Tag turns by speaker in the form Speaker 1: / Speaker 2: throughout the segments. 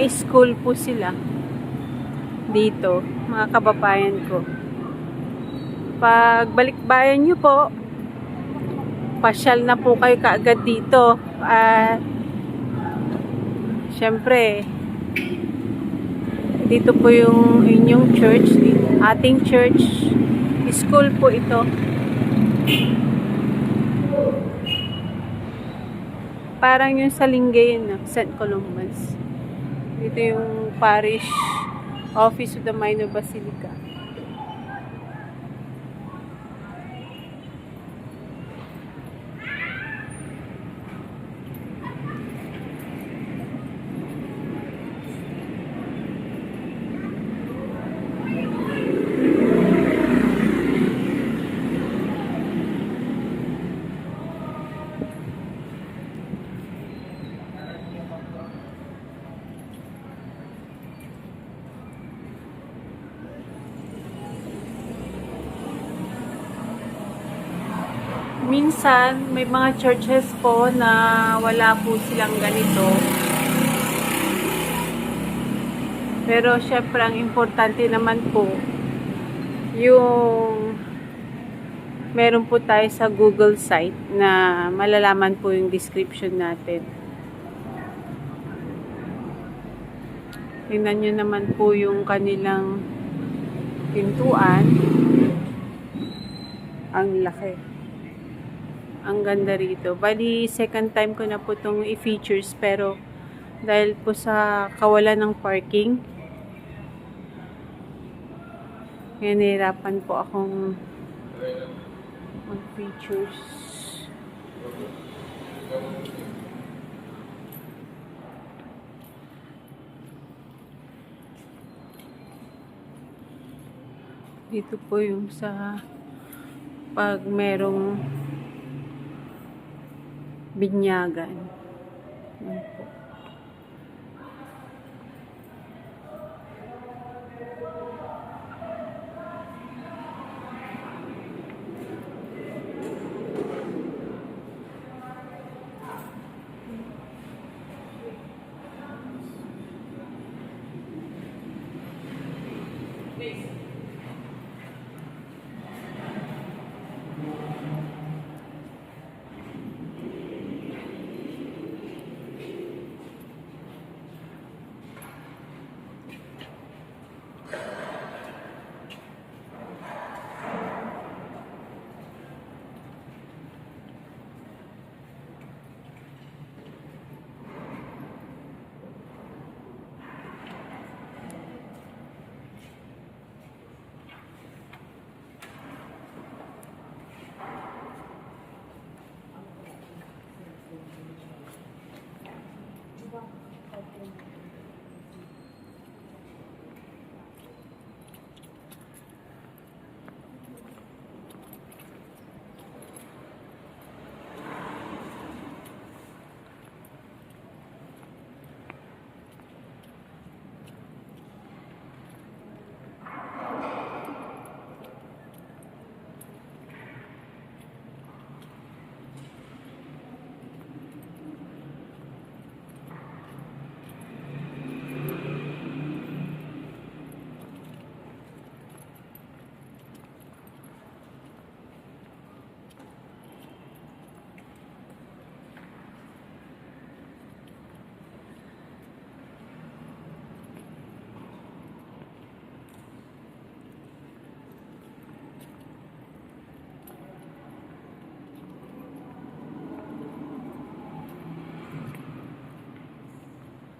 Speaker 1: may school po sila dito, mga kababayan ko. Pag balikbayan nyo po, pasyal na po kayo kaagad dito. At syempre, dito po yung inyong church, ating church, school po ito. Parang yung sa Lingayen, St. Columba's. Dito yung parish office of the Minor Basilica. Minsan, may mga churches po na wala po silang ganito. Pero syempre, ang importante naman po, yung meron po tayo sa Google site na malalaman po yung description natin. Tingnan nyo naman po yung kanilang pintuan. Ang laki. Ang ganda rito. Bali, second time ko na po itong i-features, pero dahil po sa kawalan ng parking, nahihirapan po akong mag-features. Dito po yung sa pag merong binyagan. Yan po.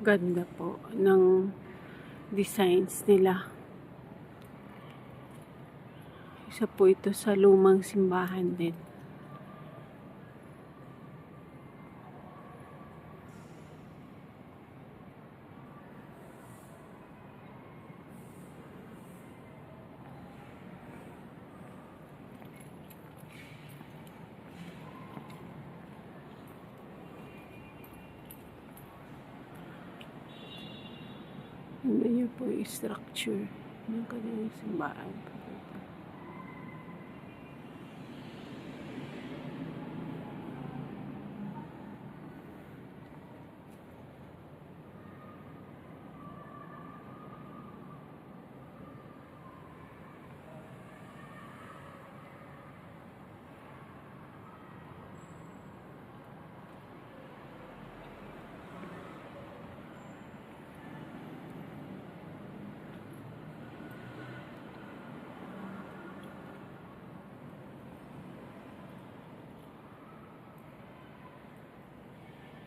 Speaker 1: Ganda po ng designs nila. Isa po ito sa lumang simbahan din. Ano yun po yung structure ng kanilang simbahan.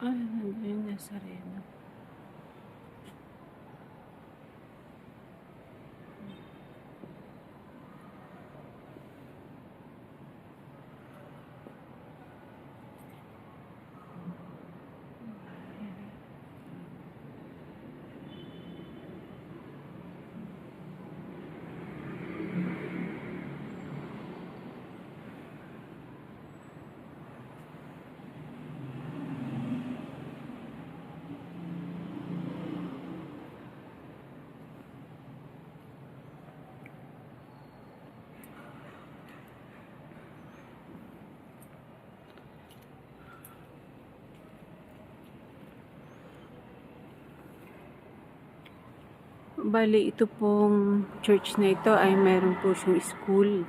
Speaker 1: Nandun yung Nazareno. Bali, ito pong church na ito ay meron po siyang school.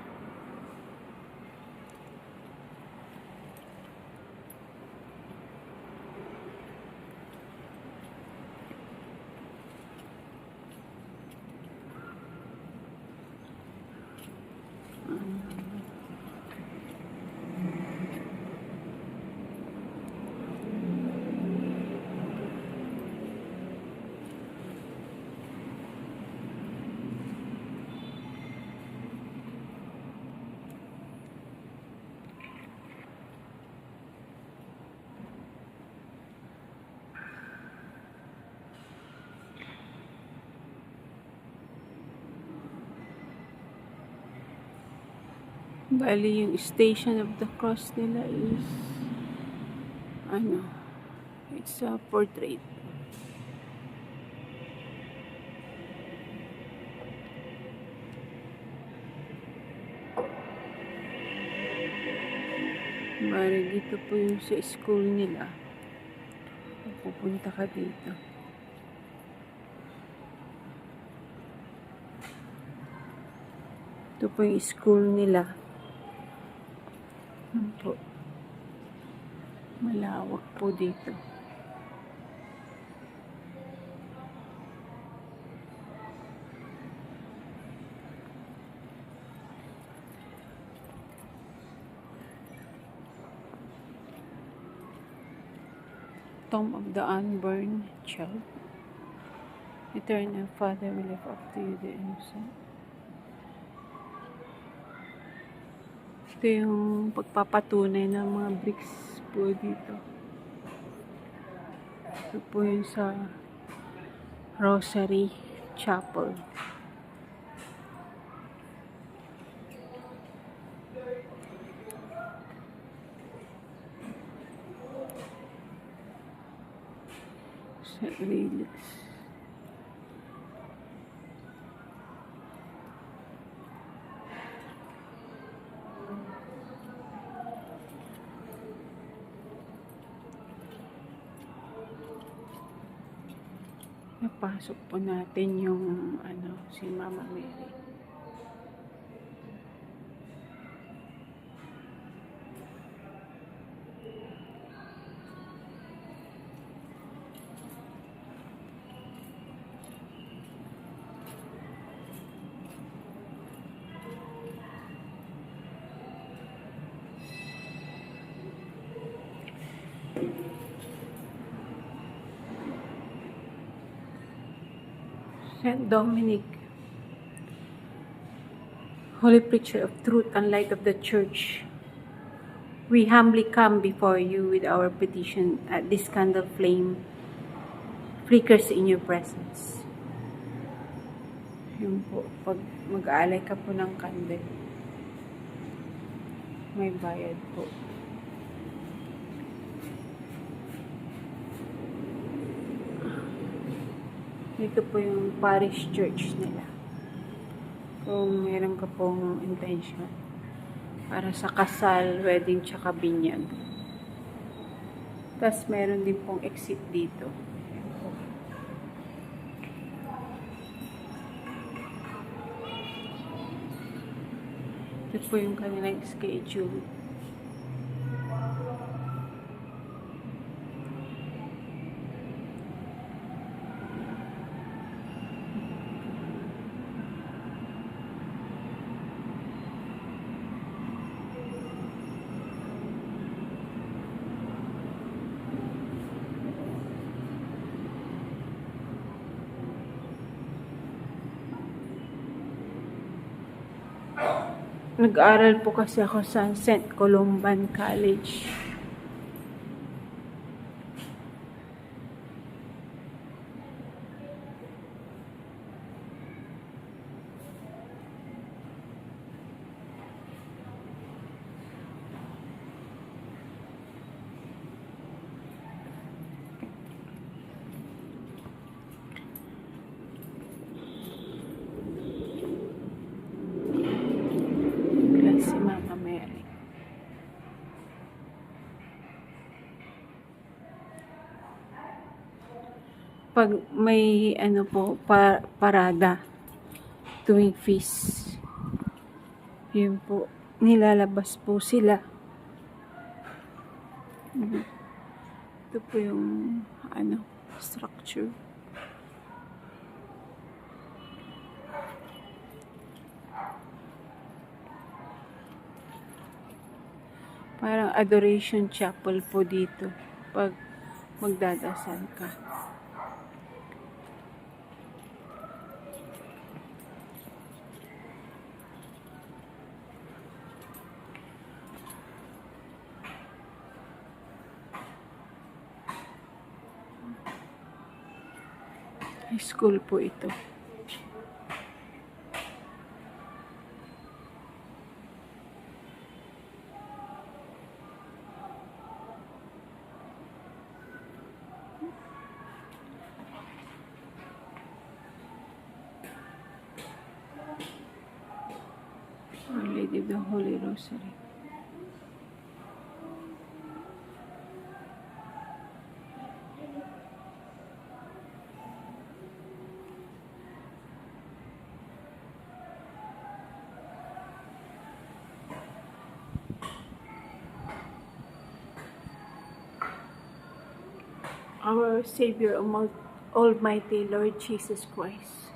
Speaker 1: Bali, yung Station of the Cross nila is it's a portrait. Bali, dito po yung sa school nila. Pupunta ka dito. Ito po yung school nila. Po. Malawak po dito. Tomb of the Unborn Child. Eternal Father, we lift up to you the innocent. Ito yung pagpapatunay ng mga bricks po dito. Ito po yung sa Rosary Chapel. St. Relics. Napasok po natin yung si Mama Mary. St. Dominic, Holy Preacher of Truth and Light of the Church, we humbly come before you with our petition at this candle flame flickers in your presence. Yun po, pag mag-aalay ka po ng candle, may bayad po. Dito po yung parish church nila. Kung meron ka pong intention para sa kasal, wedding, tsaka binyag. Tapos meron din pong exit dito. Ito po yung kanilang schedule. Nag-aral po kasi ako sa St. Columban College. Si Mama Mary. Pag may ano po, parada tuwing feast, yun po, nilalabas po sila. Ito po yung ano, structure. Parang adoration chapel po dito pag magdadasal ka. High school po ito. Our Lady of the Holy Rosary. Our Savior, Almighty Lord Jesus Christ,